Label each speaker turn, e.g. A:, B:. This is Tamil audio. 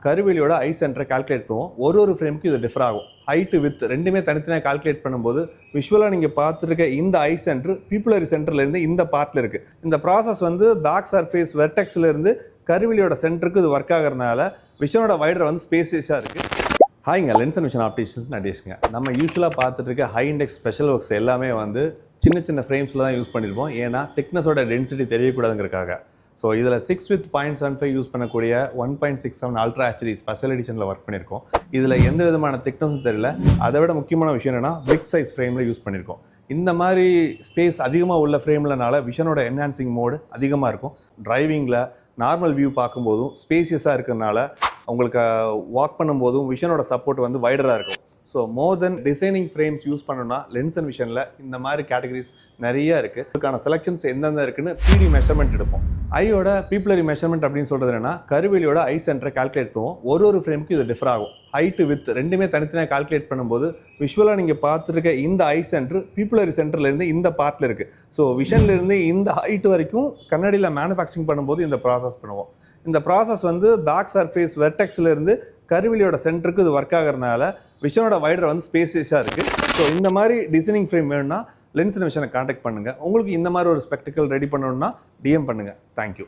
A: கருவிலியோட ஐ சென்டரை கால்குலேட் பண்ணுவோம். ஒரு ஃப்ரேமுக்கு இது டிஃபர் ஆகும். ஹைட்டு வித் ரெண்டுமே தனித்தனியாக கால்குலேட் பண்ணும்போது விஷுவலாக நீங்கள் பார்த்துருக்க இந்த ஐ சென்டர் பீப்புலரி சென்டர்லேருந்து இந்த பார்ட்டில் இருக்குது. இந்த ப்ராசஸ் வந்து பேக் சர்ஃபேஸ் வெர்டெக்ஸ்லேருந்து கருவிலியோட சென்டருக்கு இது ஒர்க் ஆகிறதுனால விஷனோட வைடர் வந்து ஸ்பேசியஸாக இருக்குது. ஹாய்ங்க, லென்ஸ் அண்ட் விஷன் ஆப்டிஷியன்ஸ் நடேஷ்ங்க. நம்ம யூஸ்வலாக பார்த்துட்டு இருக்க ஹை இண்டெக்ஸ் ஸ்பெஷல் ஒர்க்ஸ் எல்லாமே வந்து சின்ன சின்ன ஃப்ரேம்ஸில் தான் யூஸ் பண்ணியிருப்போம். ஏன்னா திக்னஸோட டென்சிட்டி தெரியக்கூடாதுங்கிறக்காக. ஸோ இதில் 6 with 0.75 யூஸ் பண்ணக்கூடிய 1.67 அல்ட்ரா ஹெச்டி ஸ்பெஷல் எடிஷனில் ஒர்க் பண்ணியிருக்கோம். இதில் எந்த விதமான திக்னஸும் தெரியல. அதை விட முக்கியமான விஷயம் என்னென்னா பிக் சைஸ் ஃப்ரேமில் யூஸ் பண்ணியிருக்கோம். இந்த மாதிரி ஸ்பேஸ் அதிகமாக உள்ள ஃப்ரேம்லனால விஷனோட என்ஹான்சிங் மோடு அதிகமாக இருக்கும். டிரைவிங்கில் நார்மல் வியூ பார்க்கும்போதும் ஸ்பேசியஸாக இருக்கிறதுனால உங்களுக்கு வாக் பண்ணும்போதும் விஷனோட சப்போர்ட் வந்து வைடராக இருக்கும். ஸோ மோர் தென் டிசைனிங் ஃப்ரேம்ஸ் யூஸ் பண்ணணும்னா லென்ஸ் அண்ட் விஷனில் இந்த மாதிரி கேட்டகரிஸ் நிறைய இருக்குது. இதுக்கான செலெக்ஷன்ஸ் எந்தெந்த இருக்குன்னு 3D மெஷர்மெண்ட் எடுப்போம். ஐயோட பீப்புலரி மெஷர்மெண்ட் அப்படின்னு சொல்கிறது என்னன்னா, கருவிலியோட ஐ சென்டரை கால்குலேட் பண்ணுவோம். ஒரு ஃப்ரேமுக்கு இது டிஃபர் ஆகும். ஹைட்டு வித் ரெண்டுமே தனித்தனியாக கால்குலேட் பண்ணும்போது விஷுவலாக நீங்கள் பார்த்துருக்க இந்த ஐ சென்டர் பீப்புலரி சென்டர்லேருந்து இந்த பார்ட்டில் இருக்குது. ஸோ விஷன்லேருந்து இந்த ஹைட் வரைக்கும் கண்ணாடியில் மேனுஃபேக்சரிங் பண்ணும்போது இந்த ப்ராசஸ் பண்ணுவோம். இந்த ப்ராசஸ் வந்து பேக் சர்ஃபேஸ் வெர்டெக்ஸ்லேருந்து கருவிலியோட சென்டருக்கு இது ஒர்க் ஆகிறதுனால விஷனோட வைடர் வந்து ஸ்பேசியஸாக இருக்குது. ஸோ இந்த மாதிரி டிசைனிங் ஃப்ரேம் வேணும்னா லென்ஸ் அண்ட் விஷனை கான்டாக்ட் பண்ணுங்கள். உங்களுக்கு இந்த மாதிரி ஒரு ஸ்பெக்டிக்கல் ரெடி பண்ணணும்னா டிஎம் பண்ணுங்கள். தேங்க்யூ.